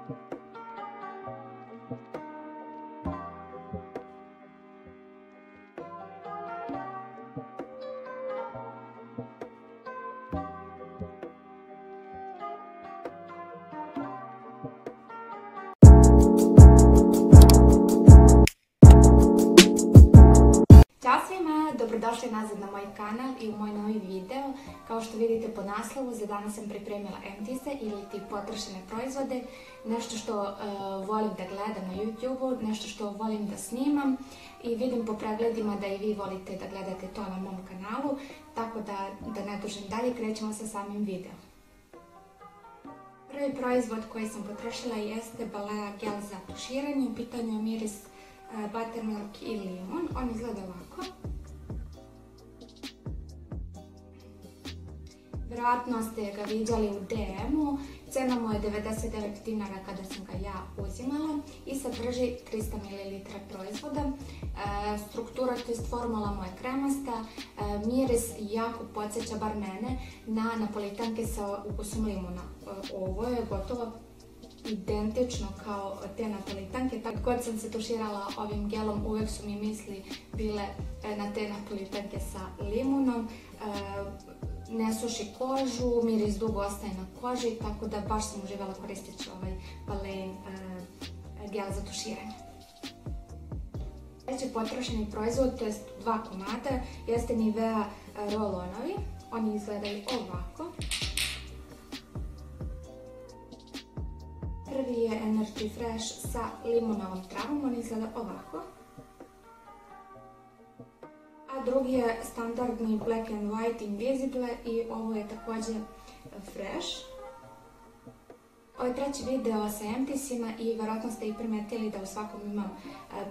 Ćao svima, dobrodošli nazad na moj kanal i u moj novi video. Kao što vidite po naslovu, za danas sam pripremila emptiese ili ti potrošene proizvode. Nešto što volim da gledam na YouTube-u, nešto što volim da snimam i vidim po pregledima da i vi volite da gledate to na mom kanalu. Tako da ne dužim dalje, krećemo sa samim videom. Prvi proizvod koji sam potrošila jeste Balea gel za tuširanje. U pitanju je miris buttermilk i limon. On izgleda ovako. Vjerojatno ste ga viđali u DM-u. Cena mu je 99 dinara kada sam ga ja uzimala i sadrži 300 ml proizvoda. Struktura, to jest formula mu je kremasta. Miris jako podsjeća, bar mene, na napolitanke sa ukusom limuna. Ovo je gotovo identično kao te napolitanke. Tako god sam se tuširala ovim gelom, uvijek su mi misli bile na te napolitanke sa limunom. Ne suši kožu, miris dugo ostaje na koži, tako da baš sam uživala koristeći ovaj Balea gel za tuširanje. Sljedeći potrošeni proizvod, to jest dva komada, jeste Nivea roll-onovi. Oni izgledaju ovako. Prvi je Energy Fresh sa limonovom travom, on izgleda ovako. A drugi je standardni Black and White Invisible i ovo je također fresh. Ovo je treći video sa emptiesima i vjerojatno ste i primetili da u svakom imam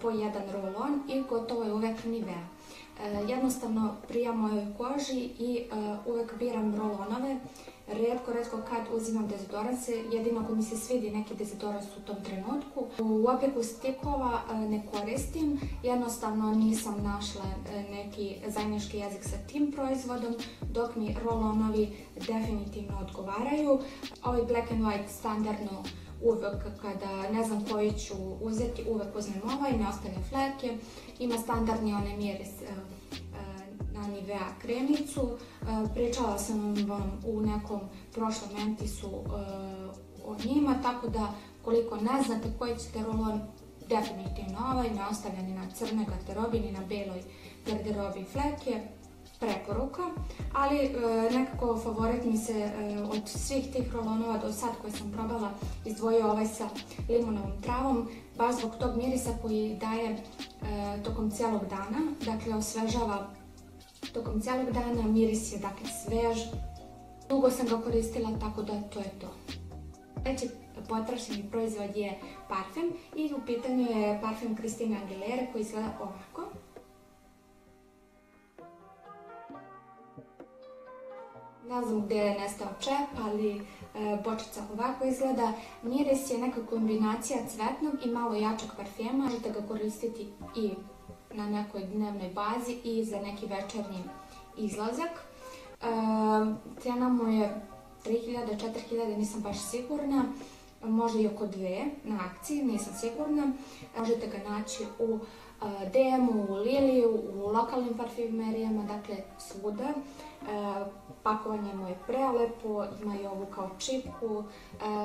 po jedan roll-on i gotovo je uvijek Nivea. Jednostavno prija mojoj koži i uvijek biram roll-onove. Rijetko kad uzimam dezodoranse, jedino ako mi se svidi neki dezodorans u tom trenutku. U obliku stikova ne koristim, jednostavno nisam našla neki zajednički jezik sa tim proizvodom, dok mi roll-onovi definitivno odgovaraju. Ovaj Black and White standardno uvijek kada ne znam koji ću uzeti, uvijek uzmem ovaj, ne ostane fleke. Ima standardni onaj miris na Nivea kremicu. Pričala sam vam u nekom prošlom emptiesu o njima, tako da koliko ne znate koji ćete roll-on, definitivno ovaj, ne ostavlja ni na crnoj garderobi ni na beloj garderobi fleke, preporuka. Ali nekako favorit mi se od svih tih roll-onova do sad koje sam probala izdvojio ovaj sa limonovom travom, baš zbog tog mirisa koji daje tokom cijelog dana, dakle osvežava tokom cijelog dana, miris je dakle svež. Dugo sam ga koristila, tako da to je to. Sljedeći potrošeni proizvod je parfem i u pitanju je parfem Christina Aguilera koji izgleda ovako. Ne znam gdje je nestao čep, ali bočica ovako izgleda. Miris je neka kombinacija cvetnog i malo jačeg parfema. Možete ga koristiti i na nekoj dnevnoj bazi i za neki večernji izlazak. Cena mu je 3000-4000, nisam baš sigurna, možda i oko 2 na akciji, nisam sigurna. Možete ga naći u DM-u, u Liliju, u lokalnim parfumerijama, dakle svuda. Pakovanje mu je prelepo, ima i ovu kao čipku.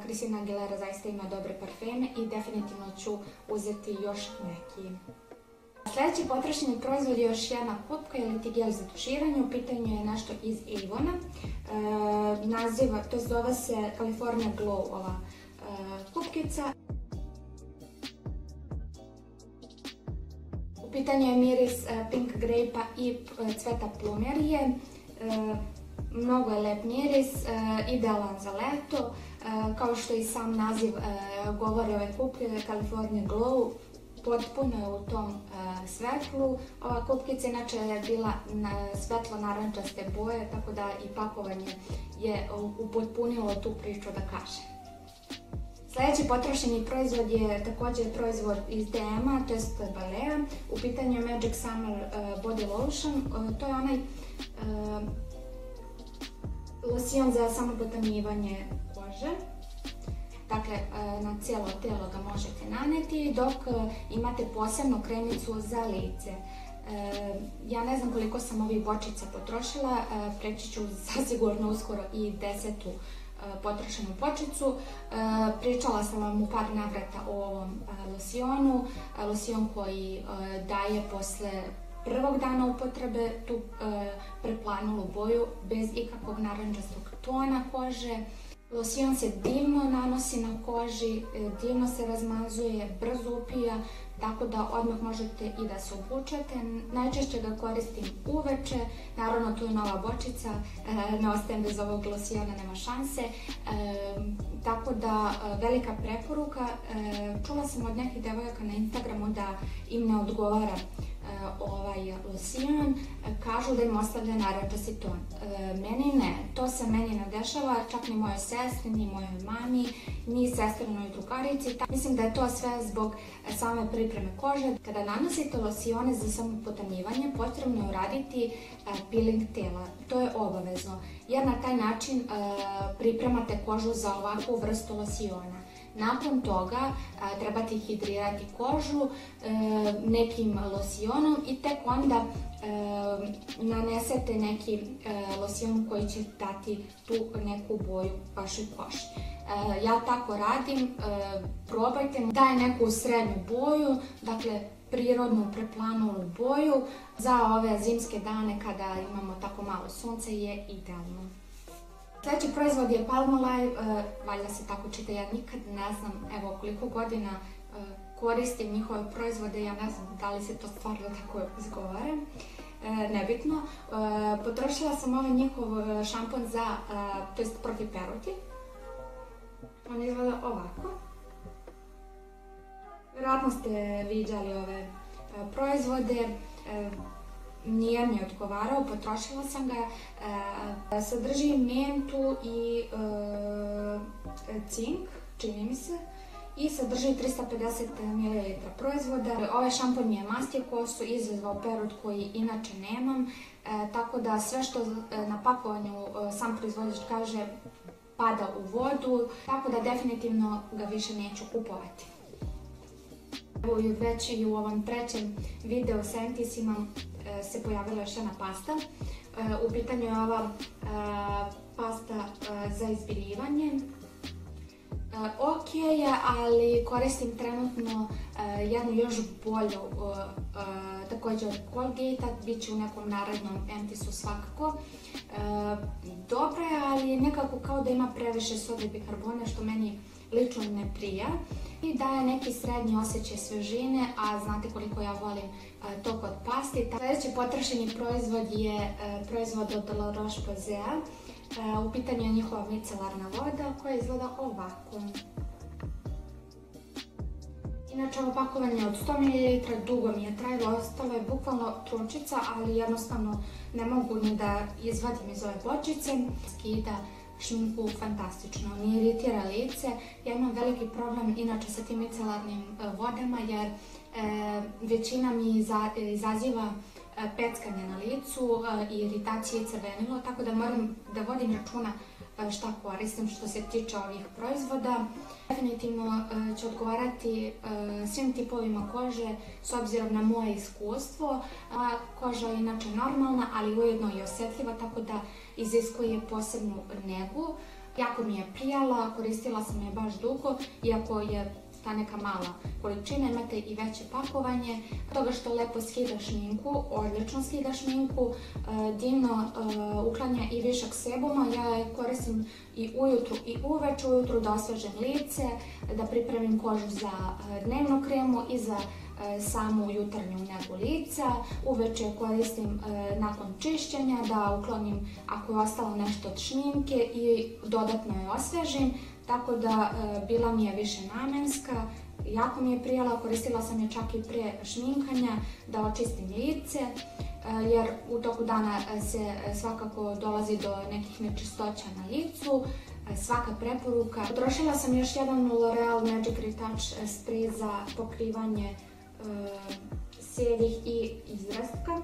Christina Aguilera zaista ima dobre parfeme i definitivno ću uzeti još neki. Sljedeći potrošeni proizvod je još jedna kupka ili ti gel za tuširanje. U pitanju je nešto iz Avona. Zove se California Glow ova kupkica. U pitanju je miris pink grape-a i cveta plumerije. Mnogo je lep miris, idealan za leto. Kao što i sam naziv govori ove kupke, California Glow, potpuno je u tom svetlu. Ova kupkica inače je bila svetlo narančaste boje, tako da i pakovanje je upotpunilo tu priču, da kažem. Sljedeći potrošeni proizvod je također proizvod iz DM-a, to jest Balea. U pitanju je Magic Summer Body Lotion. To je onaj losion za samopotamnjivanje kože. Dakle, dakle na cijelo tijelo ga možete naneti, dok imate posebnu kremicu za lice. Ja ne znam koliko sam ovih bočica potrošila, preći ću zasigurno uskoro i 10. potrošenu bočicu. Pričala sam vam u par navrata o ovom losionu, losion koji daje posle prvog dana upotrebe tu preplanulu boju bez ikakvog narandžastog tona kože. Losion se divno nanosi na koži, divno se razmazuje, brzo upija, tako da odmah možete i da se obučete. Najčešće ga koristim uveče, naravno tu je nova bočica, ne ostajem bez ovog losiona, nema šanse. Tako da velika preporuka, čula sam od nekih devojaka na Instagramu da im ne odgovara ovaj losion, kažu da im ostavlja narandžasti ton. Meni ne, to se meni ne dešava, čak ni mojoj sestri, ni mojoj mami, ni sestrinoj drugarici. Mislim da je to sve zbog same pripreme kože. Kada nanosite losione za samopotamnjivanje, potrebno je uraditi peeling tela. To je obavezno, jer na taj način pripremate kožu za ovakvu vrstu losiona. Nakon toga trebate hidrirati kožu nekim losionom i tek onda nanesete neki losion koji će dati tu neku boju vašoj koži. Ja tako radim, probajte, daje neku srednju boju, dakle prirodnu preplanulu boju. Za ove zimske dane kada imamo tako malo sunca je idealno. Sljedeći proizvod je Palmolive, valjda se tako čita, ja nikad ne znam, evo koliko godina koristim njihove proizvode, ja ne znam da li se to stvarno tako izgovara, nebitno. Potrošila sam ovaj njihov šampon za, to jest protiv peruti. On izgleda ovako. Vjerojatno ste viđali ove proizvode. Nije mi odgovarao, potrošila sam ga, sadrži mentu i cink, čini mi se, i sadrži 350 ml proizvoda. Ovaj šampon mi je mastio kosu, izazvao perut koji inače nemam, tako da sve što na pakovanju sam proizvođač kaže pada u vodu, tako da definitivno ga više neću kupovati. Već i u ovom trećem videu sa Entisima se pojavila još jedna pasta. U pitanju je ova pasta za izbiljivanje. Ok je, ali koristim trenutno jednu još bolju, također od Colgate-a, bit će u nekom narednom Entisu svakako. Dobra je, ali nekako kao da ima previše sode i bikarbone, što meni lično ne prija. I daje neki srednji osjećaj svežine, a znate koliko ja volim to kod pasti. Sljedeći potrošeni proizvod je proizvod od La Roche-Posay. U pitanju je njihova micelarna voda koja izgleda ovako. Inače, ovo pakovanje od 100 ml dugo mi je trajalo, ostalo je bukvalno trunčica, ali jednostavno ne mogu ni da izvadim iz ove bočice. Skida šminku fantastično, ne iritira lice. Ja imam veliki problem inače sa tim micelarnim vodama jer većina mi izaziva peckanje na licu i iritacije i crvenilo, tako da moram da vodim računa šta koristim što se tiče ovih proizvoda. Definitivno će odgovarati svim tipovima kože s obzirom na moje iskustvo. Koža je inače normalna, ali ujedno i osjetljiva, tako da iziskuje posebnu negu. Jako mi je prijala, koristila sam je baš dugo, iako je ta neka mala količina, imate i veće pakovanje. Toga što lepo skida šminku, odlično skida šminku, divno uklanja i višak sebuma. Ja je koristim i ujutru i uveče, ujutru da osvežem lice, da pripremim kožu za dnevnu kremu i za samu jutarnju negu lica. Uveče koristim nakon čišćenja da uklonim ako je ostalo nešto od šminke i dodatno je osvežim. Tako da bila mi je više namenska, jako mi je prijala, koristila sam je čak i prije šminkanja da očistim lice, jer u toku dana se svakako dolazi do nekih nečistoća na licu. Svaka preporuka. Potrošila sam još jedan L'Oreal Magic Retouch spray za pokrivanje sjevih i izrastka.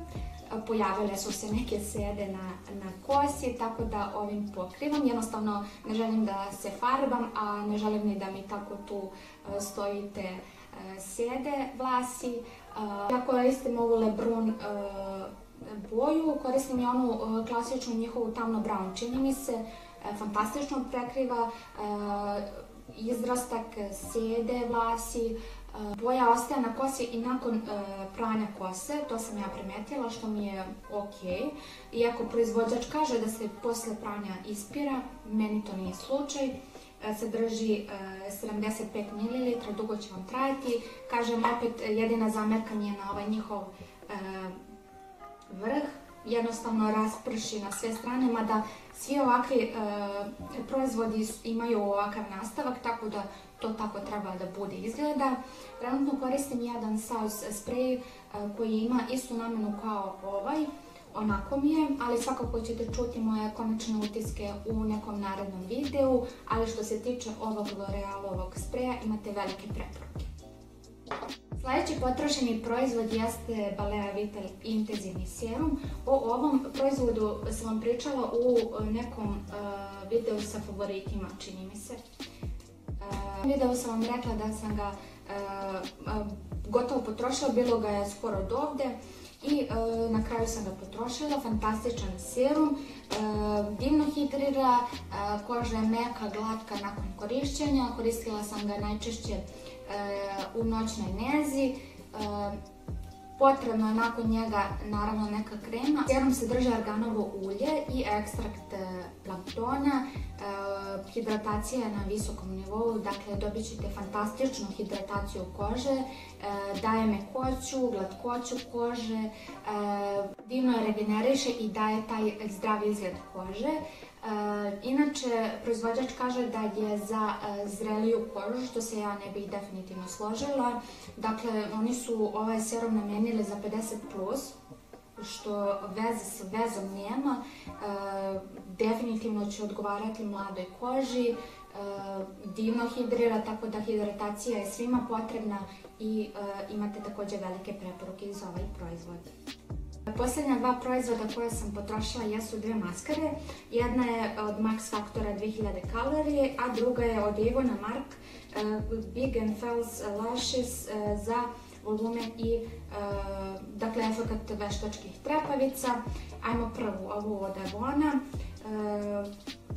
pojavile su se neke sede na kosi, tako da ovim pokrivam. Jednostavno ne želim da se farbam, a ne želim ni da mi tako tu stoji te sede vlasi. Ja koristim ovu Lebrun boju, koristim i onu klasičnu njihovu tamno brown, čini mi se, fantastično prekriva izrastak, sede vlasi. Boja ostaje na kosi i nakon pranja kose, to sam ja primetila, što mi je ok. Iako proizvođač kaže da se posle pranja ispira, meni to nije slučaj. Sadrži 75 ml, dugo će vam trajati. Kažem, opet jedina zamjerka mi je na ovaj njihov vrh, jednostavno rasprši na sve strane, mada svi ovakvi proizvodi imaju ovakav nastavak, tako da to tako treba da bude izgleda. Trenutno koristim jedan Sauce spray koji ima istu namenu kao ovaj, onako mi je, ali svakako ćete čuti moje konačne utiske u nekom narednom videu, ali što se tiče ovog L'Orealovog spreja imate velike preporuke. Sljedeći potrošeni proizvod jeste Balea Vital intenzivni serum. O ovom proizvodu sam vam pričala u nekom videu sa favoritima, čini mi se. U videu sam vam rekla da sam ga gotovo potrošila, bilo ga je skoro od ovde i na kraju sam ga potrošila. Fantastičan serum, divno hidrira, koža je meka, glatka nakon korišćenja. Koristila sam ga najčešće u noćnoj nezi. Potrebno je nakon njega naravno neka krema. Serum sadrži arganovo ulje i ekstrakt planktona. Hidratacija je na visokom nivou, dakle dobit ćete fantastičnu hidrataciju kože, daje mekoću, glatkoću kože, divno je regeneriše i daje taj zdravi izgled kože. Inače, proizvođač kaže da je za zreliju kožu, što se ja ne bih definitivno složila. Dakle, oni su ovaj serum namenili za 50+, što veze s vezom nema. Definitivno će odgovarati mladoj koži, divno hidrira, tako da hidratacija je svima potrebna i imate također velike preporuke za ovaj proizvod. Posljednja dva proizvoda koje sam potrošila jesu dve maskare. Jedna je od Max Factora 2000 kalorije, a druga je od Ivona Mark Big & False Lashes za volumen i dakle efekt veštačkih trepavica. Ajmo prvu, ovu od Avona.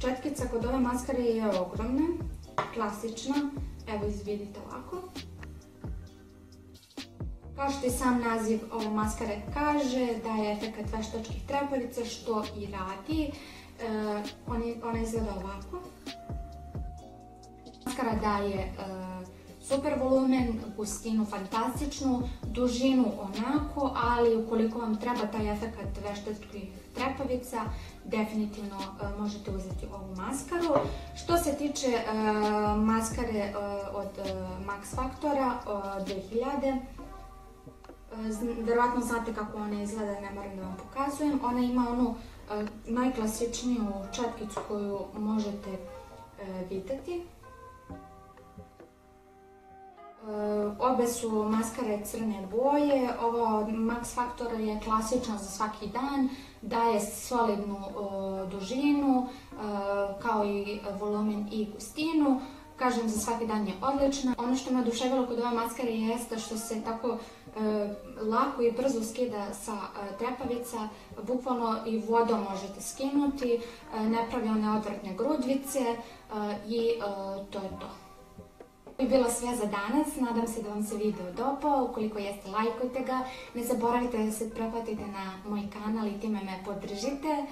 Četkica kod ove maskare je ogromna, klasična, evo izvidite ovako. Kao što i sam naziv ove maskare kaže, daje efekt veštačkih trepavica, što i radi. Ona izgleda ovako. Maskara daje super volumen, gustinu fantastičnu, dužinu onako, ali ukoliko vam treba taj efekt veštačkih trepavica, definitivno možete uzeti ovu maskaru. Što se tiče maskare od Max Factora 2000, verovatno znate kako ona izgleda, ne moram da vam pokazujem. Ona ima onu najklasičniju četkicu koju možete videti. Obe su maskare crne boje. Ova od Max Factora je klasična za svaki dan, daje solidnu dužinu, kao i volumen i gustinu. Kažem, za svaki dan je odlična. Ono što me oduševilo kod ove maskare jeste što se tako lako i brzo skida sa trepavica, bukvalno i vodom možete skinuti, ne pravi one odvratne grudvice i to je to. To je bilo sve za danas, nadam se da vam se video dopao, ukoliko jeste lajkujte ga, ne zaboravite da se pretplatite na moj kanal i time me podržite.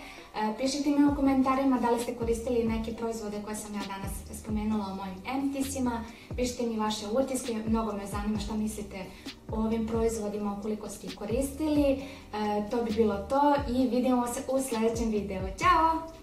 Pišite mi u komentarima da li ste koristili neke proizvode koje sam ja danas spomenula o mojim emptisima, pišite mi vaše utiske, mnogo me zanima što mislite o ovim proizvodima ukoliko ste ih koristili. To bi bilo to i vidimo se u sljedećem videu. Ćao!